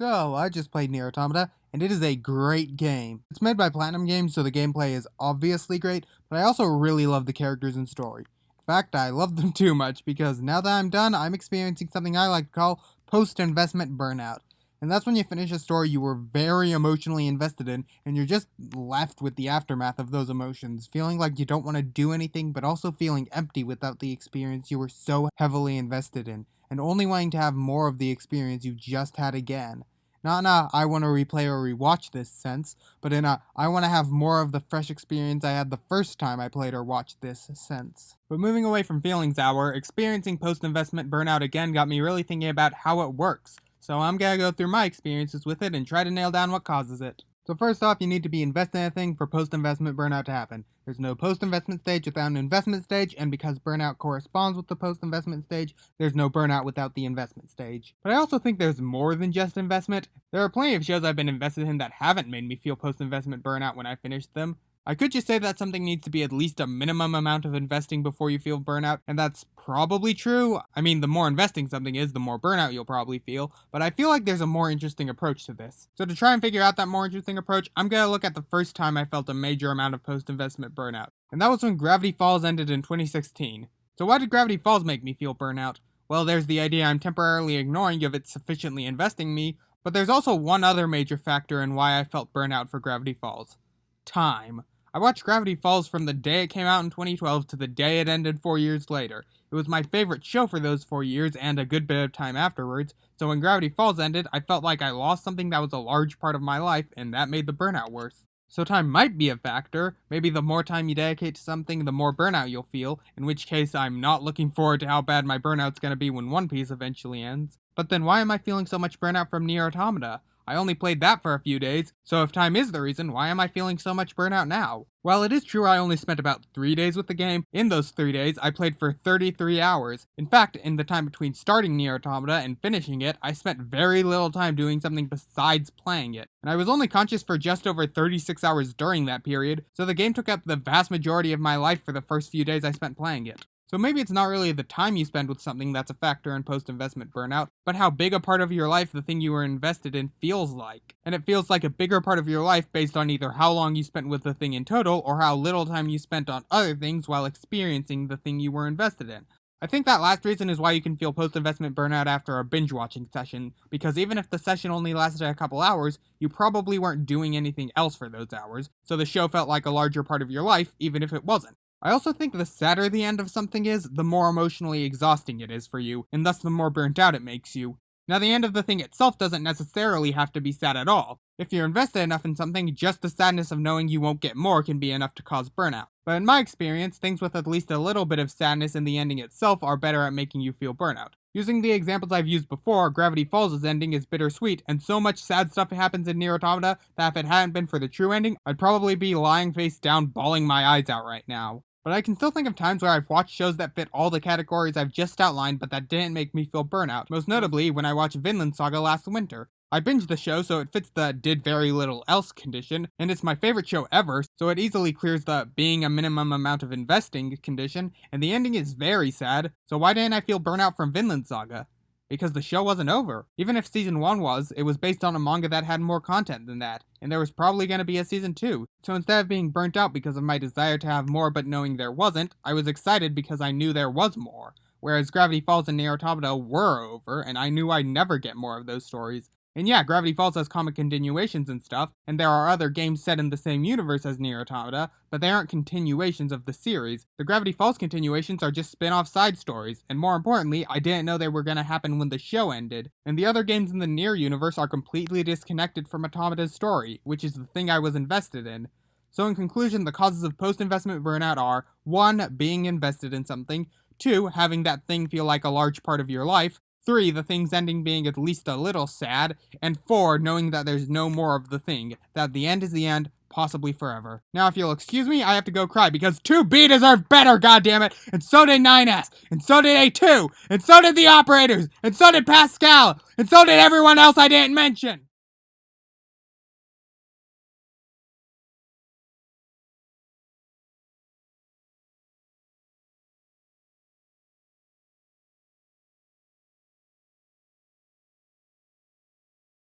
So, I just played Nier Automata, and it is a great game. It's made by Platinum Games, so the gameplay is obviously great, but I also really love the characters and story. In fact, I love them too much because now that I'm done, I'm experiencing something I like to call post-investment burnout. And that's when you finish a story you were very emotionally invested in, and you're just left with the aftermath of those emotions, feeling like you don't want to do anything, but also feeling empty without the experience you were so heavily invested in, and only wanting to have more of the experience you just had again. Not in a I want to replay or rewatch this sense, but in a I want to have more of the fresh experience I had the first time I played or watched this sense. But moving away from feelings hour, experiencing post-investment burnout again got me really thinking about how it works. So I'm gonna go through my experiences with it and try to nail down what causes it. So first off, you need to be invested in a thing for post-investment burnout to happen. There's no post-investment stage without an investment stage, and because burnout corresponds with the post-investment stage, there's no burnout without the investment stage. But I also think there's more than just investment. There are plenty of shows I've been invested in that haven't made me feel post-investment burnout when I finished them. I could just say that something needs to be at least a minimum amount of investing before you feel burnout, and that's probably true. I mean, the more investing something is, the more burnout you'll probably feel, but I feel like there's a more interesting approach to this. So to try and figure out that more interesting approach, I'm gonna look at the first time I felt a major amount of post-investment burnout, and that was when Gravity Falls ended in 2016. So why did Gravity Falls make me feel burnout? Well, there's the idea I'm temporarily ignoring of it sufficiently investing me, but there's also one other major factor in why I felt burnout for Gravity Falls. Time. I watched Gravity Falls from the day it came out in 2012 to the day it ended 4 years later. It was my favorite show for those 4 years and a good bit of time afterwards, so when Gravity Falls ended, I felt like I lost something that was a large part of my life, and that made the burnout worse. So time might be a factor. Maybe the more time you dedicate to something, the more burnout you'll feel, in which case I'm not looking forward to how bad my burnout's gonna be when One Piece eventually ends. But then why am I feeling so much burnout from Nier Automata? I only played that for a few days, so if time is the reason, why am I feeling so much burnout now? While it is true I only spent about 3 days with the game, in those 3 days I played for 33 hours. In fact, in the time between starting Nier Automata and finishing it, I spent very little time doing something besides playing it. And I was only conscious for just over 36 hours during that period, so the game took up the vast majority of my life for the first few days I spent playing it. So maybe it's not really the time you spend with something that's a factor in post-investment burnout, but how big a part of your life the thing you were invested in feels like. And it feels like a bigger part of your life based on either how long you spent with the thing in total, or how little time you spent on other things while experiencing the thing you were invested in. I think that last reason is why you can feel post-investment burnout after a binge-watching session, because even if the session only lasted a couple hours, you probably weren't doing anything else for those hours, so the show felt like a larger part of your life, even if it wasn't. I also think the sadder the end of something is, the more emotionally exhausting it is for you, and thus the more burnt out it makes you. Now, the end of the thing itself doesn't necessarily have to be sad at all. If you're invested enough in something, just the sadness of knowing you won't get more can be enough to cause burnout. But in my experience, things with at least a little bit of sadness in the ending itself are better at making you feel burnout. Using the examples I've used before, Gravity Falls' ending is bittersweet, and so much sad stuff happens in Nier Automata that if it hadn't been for the true ending, I'd probably be lying face down bawling my eyes out right now. But I can still think of times where I've watched shows that fit all the categories I've just outlined but that didn't make me feel burnout, most notably when I watched Vinland Saga last winter. I binged the show so it fits the did very little else condition, and it's my favorite show ever, so it easily clears the being a minimum amount of investing condition, and the ending is very sad, so why didn't I feel burnout from Vinland Saga? Because the show wasn't over. Even if season 1 was, it was based on a manga that had more content than that, and there was probably going to be a season 2. So instead of being burnt out because of my desire to have more but knowing there wasn't, I was excited because I knew there was more. Whereas Gravity Falls and Nier Automata were over, and I knew I'd never get more of those stories. And yeah, Gravity Falls has comic continuations and stuff, and there are other games set in the same universe as Nier Automata, but they aren't continuations of the series. The Gravity Falls continuations are just spin-off side stories, and more importantly, I didn't know they were gonna happen when the show ended. And the other games in the Nier universe are completely disconnected from Automata's story, which is the thing I was invested in. So in conclusion, the causes of post-investment burnout are 1. Being invested in something, 2. Having that thing feel like a large part of your life, 3. The thing's ending being at least a little sad, and 4. Knowing that there's no more of the thing, that the end is the end, possibly forever. Now if you'll excuse me, I have to go cry because 2B deserved better, goddammit, and so did 9S, and so did A2, and so did the operators, and so did Pascal, and so did everyone else I didn't mention!